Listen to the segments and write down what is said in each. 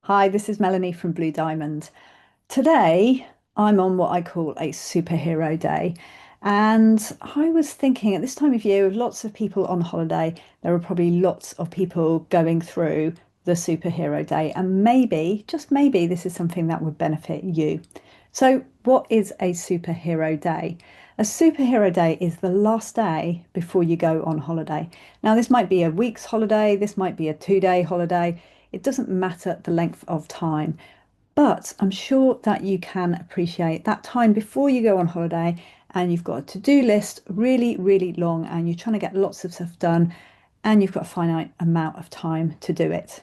Hi, this is Melanie from Blue Diamond. Today, I'm on what I call a superhero day. And I was thinking at this time of year, with lots of people on holiday, there are probably lots of people going through the superhero day. And maybe, just maybe, this is something that would benefit you. So, what is a superhero day? A superhero day is the last day before you go on holiday. Now, this might be a week's holiday, this might be a 2 day holiday. It doesn't matter the length of time, but I'm sure that you can appreciate that time before you go on holiday and you've got a to-do list really, really long and you're trying to get lots of stuff done and you've got a finite amount of time to do it.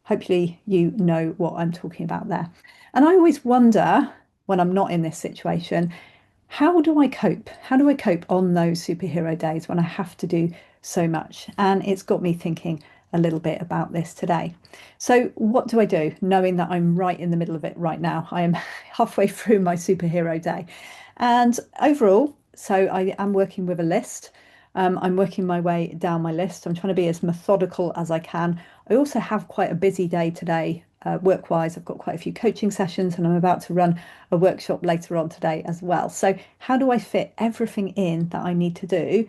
Hopefully, you know what I'm talking about there. And I always wonder when I'm not in this situation, how do I cope? How do I cope on those superhero days when I have to do so much? And it's got me thinking a little bit about this today. So, what do I do knowing that I'm right in the middle of it right now? I am halfway through my superhero day. And overall, so I am working with a list. I'm working my way down my list. I'm trying to be as methodical as I can. I also have quite a busy day today, work-wise. I've got quite a few coaching sessions and I'm about to run a workshop later on today as well. So how do I fit everything in that I need to do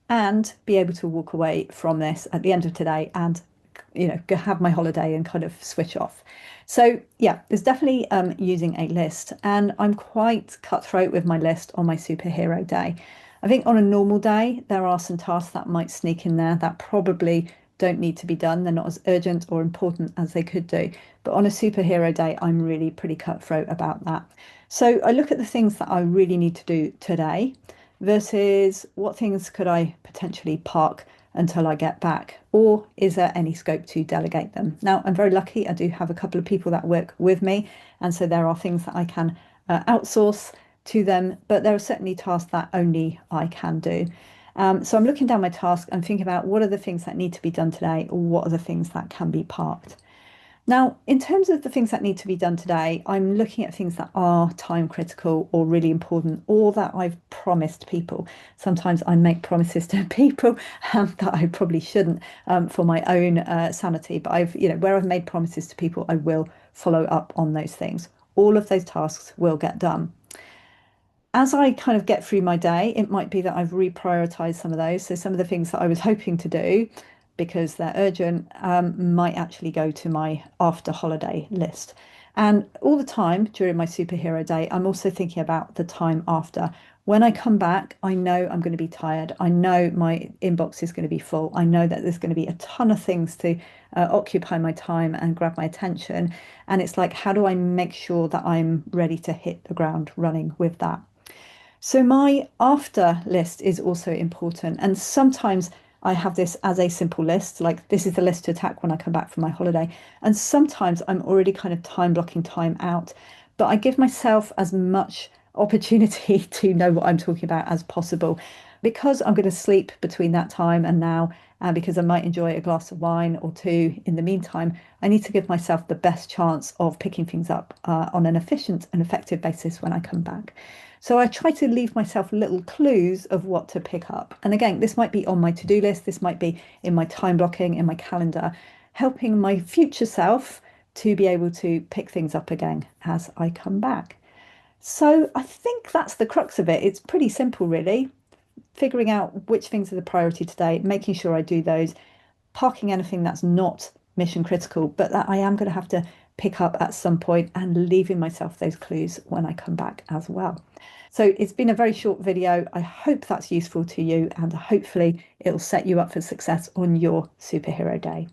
and be able to walk away from this at the end of today and go have my holiday and kind of switch off. So yeah, there's definitely using a list, and I'm quite cutthroat with my list on my superhero day. I think on a normal day, there are some tasks that might sneak in there that probably don't need to be done. They're not as urgent or important as they could do. But on a superhero day, I'm really pretty cutthroat about that. So I look at the things that I really need to do today versus what things could I potentially park until I get back, or is there any scope to delegate them? Now, I'm very lucky. I do have a couple of people that work with me, and so there are things that I can outsource to them, but there are certainly tasks that only I can do. So I'm looking down my task and thinking about what are the things that need to be done today, or what are the things that can be parked. Now, in terms of the things that need to be done today, I'm looking at things that are time critical or really important, or that I've promised people. Sometimes I make promises to people that I probably shouldn't for my own sanity, but where I've made promises to people, I will follow up on those things. All of those tasks will get done. As I kind of get through my day, it might be that I've reprioritized some of those. So some of the things that I was hoping to do because they're urgent might actually go to my after holiday list. And all the time during my superhero day, I'm also thinking about the time after. When I come back, I know I'm going to be tired. I know my inbox is going to be full. I know that there's going to be a ton of things to occupy my time and grab my attention. And it's like, how do I make sure that I'm ready to hit the ground running with that? So my after list is also important. And sometimes I have this as a simple list, like this is the list to attack when I come back from my holiday. And sometimes I'm already kind of time blocking time out, but I give myself as much opportunity to know what I'm talking about as possible because I'm going to sleep between that time and now. And because I might enjoy a glass of wine or two in the meantime, I need to give myself the best chance of picking things up on an efficient and effective basis when I come back. So I try to leave myself little clues of what to pick up. And again, this might be on my to-do list, this might be in my time blocking, in my calendar, helping my future self to be able to pick things up again as I come back. So I think that's the crux of it. It's pretty simple, really. Figuring out which things are the priority today, making sure I do those, parking anything that's not mission critical, but that I am going to have to pick up at some point and leaving myself those clues when I come back as well. So it's been a very short video. I hope that's useful to you and hopefully it'll set you up for success on your superhero day.